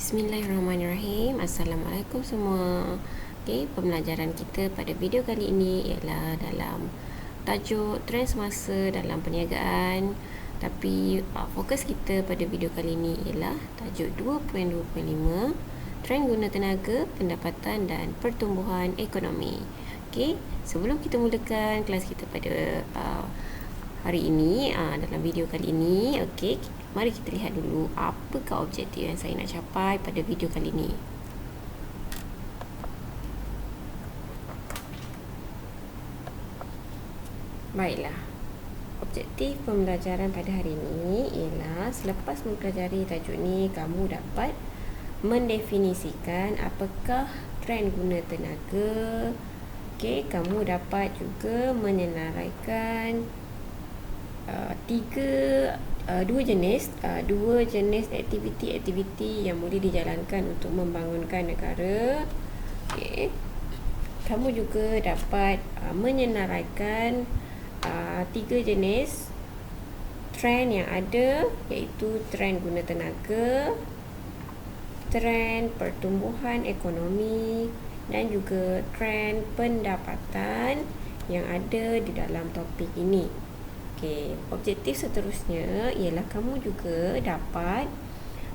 Bismillahirrahmanirrahim. Assalamualaikum semua. Okey, pembelajaran kita pada video kali ini ialah dalam tajuk trend semasa dalam perniagaan. Tapi fokus kita pada video kali ini ialah tajuk 2.25, trend guna tenaga, pendapatan dan pertumbuhan ekonomi. Okey, sebelum kita mulakan kelas kita pada hari ini, dalam video kali ini, okey, mari kita lihat dulu apakah objektif yang saya nak capai pada video kali ini. Baiklah, objektif pembelajaran pada hari ini ialah selepas mempelajari tajuk ni, kamu dapat mendefinisikan apakah trend guna tenaga. Okey, kamu dapat juga menyenaraikan dua jenis aktiviti yang boleh dijalankan untuk membangunkan negara. Okey, kamu juga dapat menyenaraikan tiga jenis trend yang ada, iaitu trend guna tenaga, trend pertumbuhan ekonomi dan juga trend pendapatan yang ada di dalam topik ini. Okey, objektif seterusnya ialah kamu juga dapat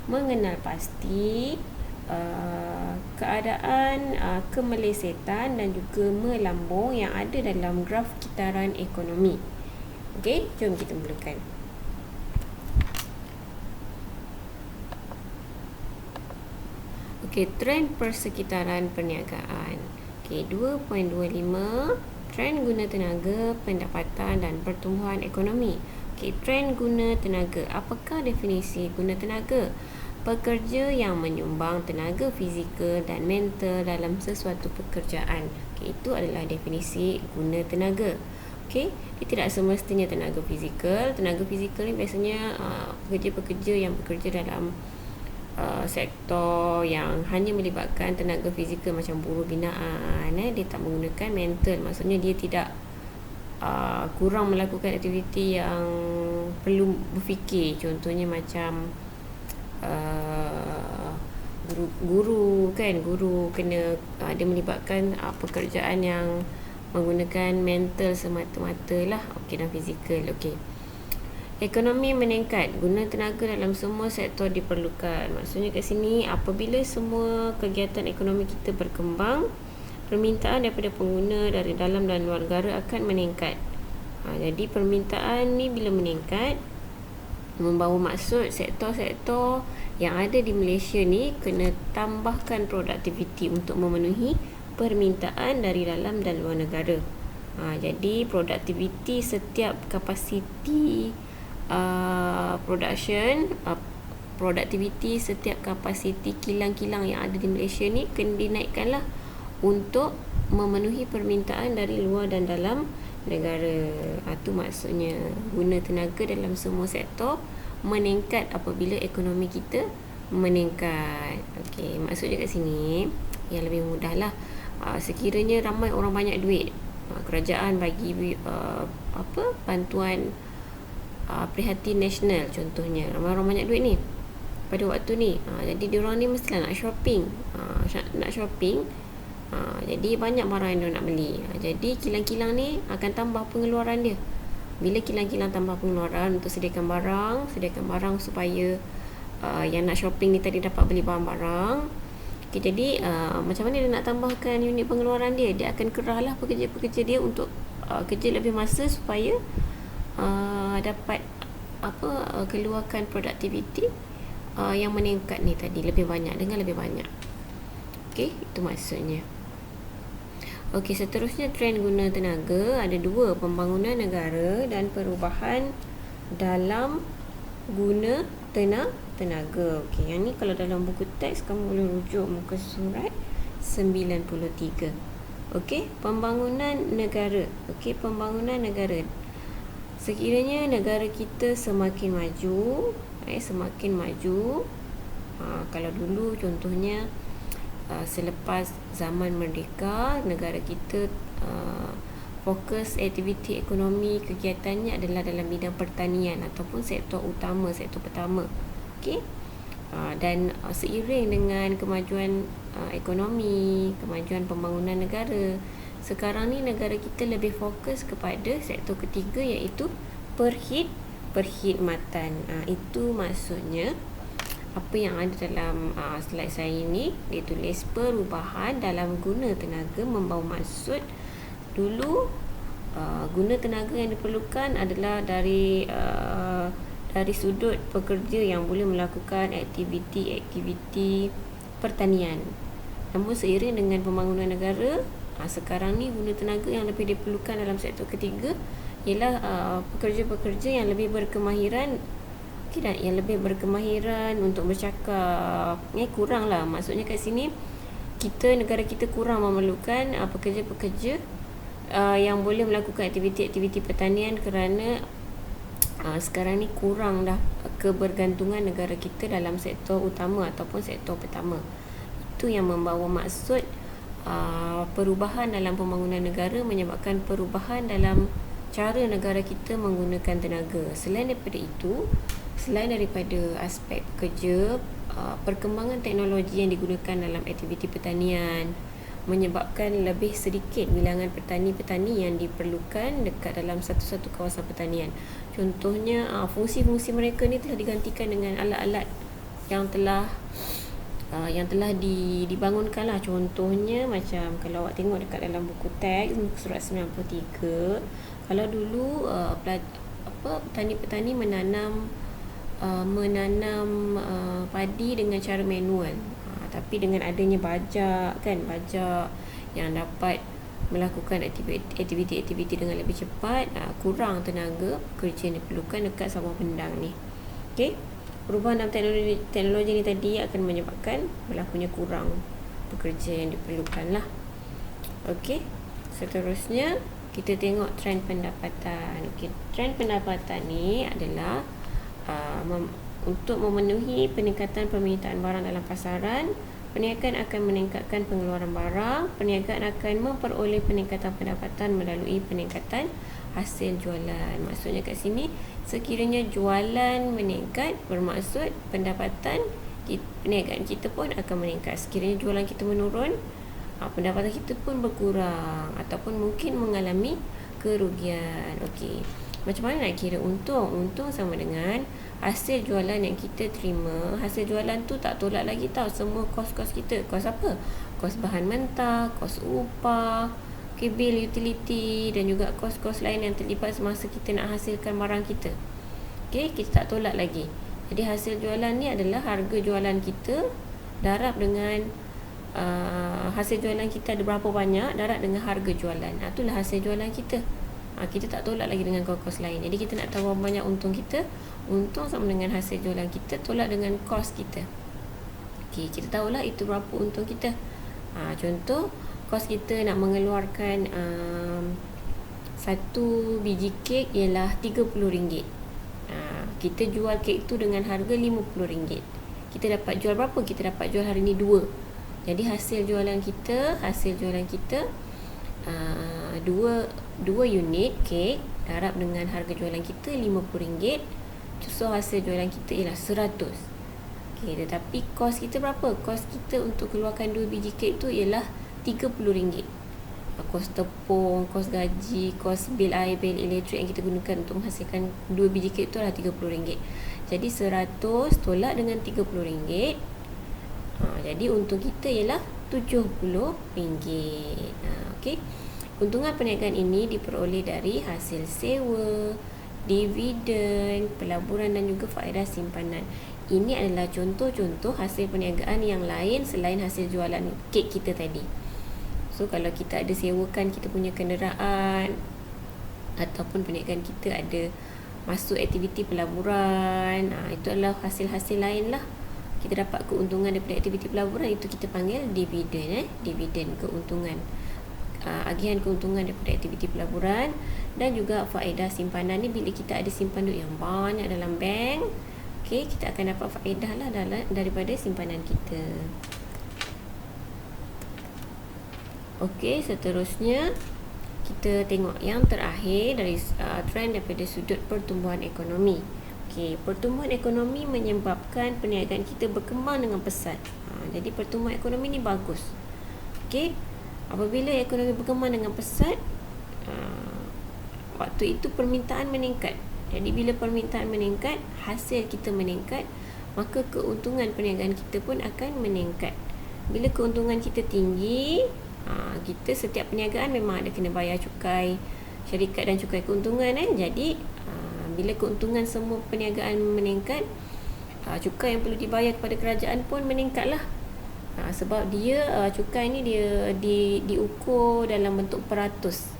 mengenal pasti keadaan kemelesetan dan juga melambung yang ada dalam graf kitaran ekonomi. Okey, jom kita mulakan. Okey, trend persekitaran perniagaan. Okey, 2.25, trend guna tenaga, pendapatan dan pertumbuhan ekonomi. Okey, trend guna tenaga. Apakah definisi guna tenaga? Pekerja yang menyumbang tenaga fizikal dan mental dalam sesuatu pekerjaan. Okey, itu adalah definisi guna tenaga. Okey, dia tidak semestinya tenaga fizikal. Tenaga fizikal ni biasanya pekerja-pekerja yang bekerja dalam sektor yang hanya melibatkan tenaga fizikal macam buruh binaan. Dia tak menggunakan mental, maksudnya dia tidak kurang melakukan aktiviti yang perlu berfikir. Contohnya macam guru kena dia melibatkan pekerjaan yang menggunakan mental semata-mata lah, dan fizikal. Ekonomi meningkat, guna tenaga dalam semua sektor diperlukan. Maksudnya kat sini, apabila semua kegiatan ekonomi kita berkembang, permintaan daripada pengguna dari dalam dan luar negara akan meningkat. Jadi permintaan ni bila meningkat, membawa maksud sektor-sektor yang ada di Malaysia ni kena tambahkan produktiviti untuk memenuhi permintaan dari dalam dan luar negara. Jadi produktiviti setiap kapasiti produktiviti setiap kapasiti kilang-kilang yang ada di Malaysia ni kena dinaikkanlah untuk memenuhi permintaan dari luar dan dalam negara. Itu maksudnya guna tenaga dalam semua sektor meningkat apabila ekonomi kita meningkat. Okey, maksudnya kat sini yang lebih mudah lah, sekiranya ramai orang banyak duit, kerajaan bagi bantuan prihatin nasional, contohnya ramai orang banyak duit ni pada waktu ni, jadi diorang ni mestilah nak shopping, jadi banyak barang yang diorang nak beli. Jadi kilang-kilang ni akan tambah pengeluaran dia. Bila kilang-kilang tambah pengeluaran untuk sediakan barang supaya yang nak shopping ni tadi dapat beli barang-barang. Jadi macam mana dia nak tambahkan unit pengeluaran dia? Dia akan kerahlah pekerja-pekerja dia untuk kerja lebih masa supaya dapat keluarkan produktiviti yang meningkat ni tadi lebih banyak, dengan lebih banyak. Okey, itu maksudnya. Okey, seterusnya trend guna tenaga ada dua, pembangunan negara dan perubahan dalam guna tenaga. Okey, yang ni kalau dalam buku teks kamu boleh rujuk muka surat 93. Okey, pembangunan negara. Okey, pembangunan negara. Sekiranya negara kita semakin maju, kalau dulu contohnya selepas zaman merdeka, negara kita fokus aktiviti ekonomi kegiatannya adalah dalam bidang pertanian ataupun sektor utama, sektor pertama. Okey, Dan seiring dengan kemajuan ekonomi, kemajuan pembangunan negara, sekarang ni negara kita lebih fokus kepada sektor ketiga, iaitu perkhidmatan. Itu maksudnya apa yang ada dalam slide saya ini, dia tulis perubahan dalam guna tenaga membawa maksud. Dulu guna tenaga yang diperlukan adalah dari sudut pekerja yang boleh melakukan aktiviti pertanian. Namun seiring dengan pembangunan negara, sekarang ni guna tenaga yang lebih diperlukan dalam sektor ketiga ialah pekerja-pekerja yang lebih berkemahiran, yang lebih berkemahiran untuk bercakap. Kurang lah, maksudnya kat sini negara kita kurang memerlukan pekerja-pekerja yang boleh melakukan aktiviti-aktiviti pertanian, kerana sekarang ni kurang dah kebergantungan negara kita dalam sektor utama ataupun sektor pertama. Itu yang membawa maksud perubahan dalam pembangunan negara, menyebabkan perubahan dalam cara negara kita menggunakan tenaga. Selain daripada aspek pekerja, perkembangan teknologi yang digunakan dalam aktiviti pertanian menyebabkan lebih sedikit bilangan petani-petani yang diperlukan dekat dalam satu-satu kawasan pertanian. Contohnya, fungsi-fungsi mereka ni telah digantikan dengan alat-alat yang telah dibangunkan lah. Contohnya macam kalau awak tengok dekat dalam buku teks muka surat 93, kalau dulu petani-petani menanam padi dengan cara manual, tapi dengan adanya bajak yang dapat melakukan aktiviti-aktiviti dengan lebih cepat, kurang tenaga kerja yang diperlukan dekat sawah bendang ni. Okey, perubahan dalam teknologi ni tadi akan menyebabkan berlakunya kurang pekerja yang diperlukan lah. Okey, seterusnya kita tengok trend pendapatan. Okey, trend pendapatan ni adalah untuk memenuhi peningkatan permintaan barang dalam pasaran, perniagaan akan meningkatkan pengeluaran barang. Perniagaan akan memperoleh peningkatan pendapatan melalui peningkatan hasil jualan. Maksudnya kat sini, sekiranya jualan meningkat, bermaksud pendapatan perniagaan kita pun akan meningkat. Sekiranya jualan kita menurun, pendapatan kita pun berkurang ataupun mungkin mengalami kerugian. Okey, macam mana nak kira untung? Untung sama dengan hasil jualan yang kita terima. Hasil jualan tu tak tolak lagi tau semua kos-kos kita. Kos apa? Kos bahan mentah, kos upah, bil utility dan juga kos-kos lain yang terlibat semasa kita nak hasilkan barang kita. Okey, kita tak tolak lagi. Jadi hasil jualan ni adalah harga jualan kita darab dengan hasil jualan kita ada berapa banyak, darab dengan harga jualan. Itulah hasil jualan kita. Kita tak tolak lagi dengan kos-kos lain. Jadi kita nak tahu berapa banyak untung kita. Untung sama dengan hasil jualan kita tolak dengan kos kita. Okey, kita tahulah itu berapa untung kita. Contoh, kos kita nak mengeluarkan satu biji kek ialah RM30. Kita jual kek tu dengan harga RM50. Kita dapat jual berapa? Kita dapat jual hari ni 2. Jadi hasil jualan kita 2 unit kek darab dengan harga jualan kita RM50. So hasil jualan kita ialah 100. Okey, tetapi kos kita berapa? Kos kita untuk keluarkan 2 biji kek tu ialah RM30. Kos tepung, kos gaji, kos bil air, bil elektrik yang kita gunakan untuk menghasilkan 2 biji kek tu adalah RM30. Jadi 100 tolak dengan RM30. Jadi untung kita ialah RM70. Okey. Untungan perniagaan ini diperoleh dari hasil sewa, dividen, pelaburan dan juga faedah simpanan. Ini adalah contoh-contoh hasil perniagaan yang lain selain hasil jualan kek kita tadi. So kalau kita ada sewakan kita punya kenderaan, ataupun perniagaan kita ada masuk aktiviti pelaburan, itu adalah hasil-hasil lain lah. Kita dapat keuntungan daripada aktiviti pelaburan, itu kita panggil dividen. Dividen keuntungan, agihan keuntungan daripada aktiviti pelaburan. Dan juga faedah simpanan ni, bila kita ada simpan duit yang banyak dalam bank, okey, kita akan dapat faedah lah daripada simpanan kita. Okey, seterusnya kita tengok yang terakhir dari trend daripada sudut pertumbuhan ekonomi. Okey, pertumbuhan ekonomi menyebabkan perniagaan kita berkembang dengan pesat. Jadi pertumbuhan ekonomi ni bagus. Okey. Apabila ekonomi berkembang dengan pesat, waktu itu permintaan meningkat. Jadi bila permintaan meningkat, hasil kita meningkat, maka keuntungan perniagaan kita pun akan meningkat. Bila keuntungan kita tinggi, kita setiap perniagaan memang ada kena bayar cukai syarikat dan cukai keuntungan kan. Jadi bila keuntungan semua perniagaan meningkat, cukai yang perlu dibayar kepada kerajaan pun meningkatlah. Sebab dia cukai ni dia diukur dalam bentuk peratus.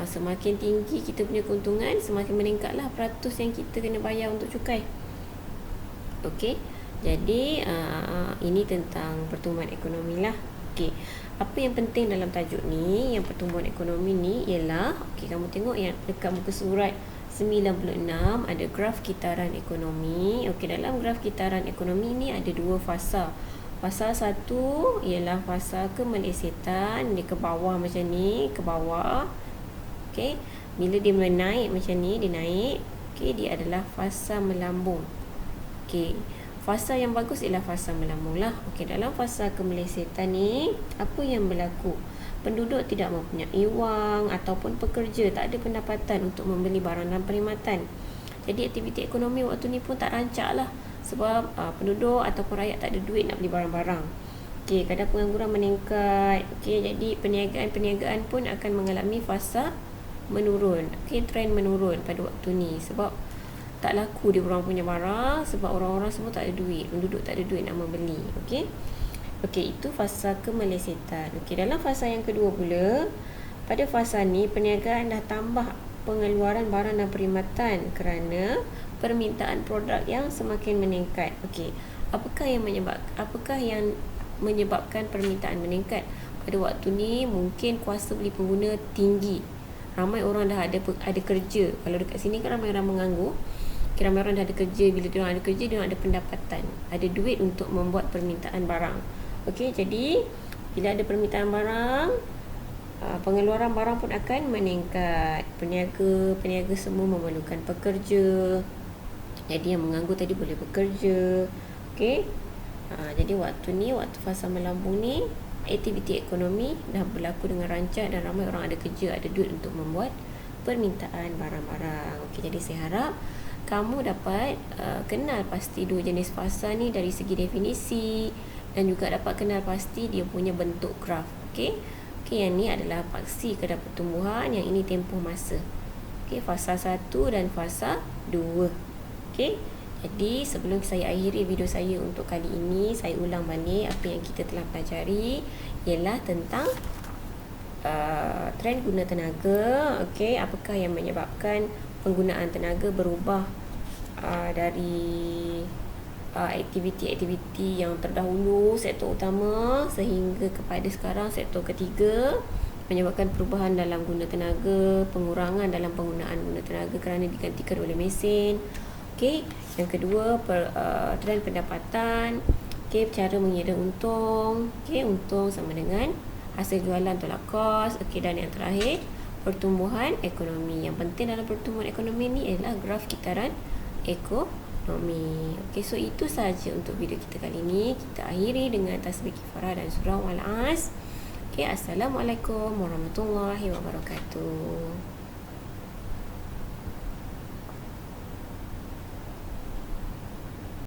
Semakin tinggi kita punya keuntungan, semakin meningkatlah peratus yang kita kena bayar untuk cukai. Okey. Jadi ini tentang pertumbuhan ekonomi lah. Okey. Apa yang penting dalam tajuk ni, yang pertumbuhan ekonomi ni ialah, okey, kamu tengok yang dekat muka surat 96 ada graf kitaran ekonomi. Okey, dalam graf kitaran ekonomi ni ada dua fasa. Fasa satu ialah fasa kemelesetan, dia ke bawah macam ni, ke bawah. Okey, bila dia mula naik macam ni, dia naik. Okey, dia adalah fasa melambung. Okey, fasa yang bagus ialah fasa melambung lah. Okey, dalam fasa kemelesetan ni, apa yang berlaku? Penduduk tidak mempunyai wang ataupun pekerja tak ada pendapatan untuk membeli barang dan perkhidmatan. Jadi aktiviti ekonomi waktu ni pun tak rancak lah. Sebab penduduk ataupun rakyat tak ada duit nak beli barang-barang. Okey, kadar pengangguran meningkat. Okey, jadi perniagaan pun akan mengalami fasa menurun. Okey, trend menurun pada waktu ni sebab tak laku dia orang punya barang, sebab orang-orang semua tak ada duit, penduduk tak ada duit nak membeli. Okey. Okey, itu fasa kemelesetan. Okey, dalam fasa yang kedua pula, pada fasa ni perniagaan dah tambah pengeluaran barang dan perkhidmatan kerana permintaan produk yang semakin meningkat. Okey, apakah yang menyebabkan permintaan meningkat? Pada waktu ni mungkin kuasa beli pengguna tinggi. Ramai orang dah ada kerja. Kalau dekat sini kan ramai orang menganggur. Ramai orang dah ada kerja. Bila dia orang ada kerja, dia orang ada pendapatan, ada duit untuk membuat permintaan barang. Okey, jadi bila ada permintaan barang, pengeluaran barang pun akan meningkat. Peniaga semua memerlukan pekerja. Jadi yang menganggur tadi boleh bekerja. Okey. Jadi waktu fasa melambung ni, aktiviti ekonomi dah berlaku dengan rancak dan ramai orang ada kerja, ada duit untuk membuat permintaan barang-barang. Okey, jadi saya harap kamu dapat kenal pasti dua jenis fasa ni dari segi definisi dan juga dapat kenal pasti dia punya bentuk graf. Okey. Okey, yang ni adalah paksi kadar pertumbuhan, yang ini tempoh masa. Okey, fasa 1 dan fasa 2. Okey. Jadi sebelum saya akhiri video saya untuk kali ini, saya ulang balik apa yang kita telah pelajari ialah tentang trend guna tenaga. Okey, apakah yang menyebabkan penggunaan tenaga berubah dari aktiviti-aktiviti yang terdahulu sektor utama sehingga kepada sekarang sektor ketiga, menyebabkan perubahan dalam guna tenaga, pengurangan dalam penggunaan guna tenaga kerana digantikan oleh mesin. Okey, yang kedua trend pendapatan. Okey, cara mengira untung. Okey, untung sama dengan hasil jualan tolak kos. Okey, dan yang terakhir pertumbuhan ekonomi. Yang penting dalam pertumbuhan ekonomi ni ialah graf kitaran ekonomi. Okey, so itu sahaja untuk video kita kali ini. Kita akhiri dengan tasbih kifarah dan surah Al-As. Okey, assalamualaikum warahmatullahi wabarakatuh.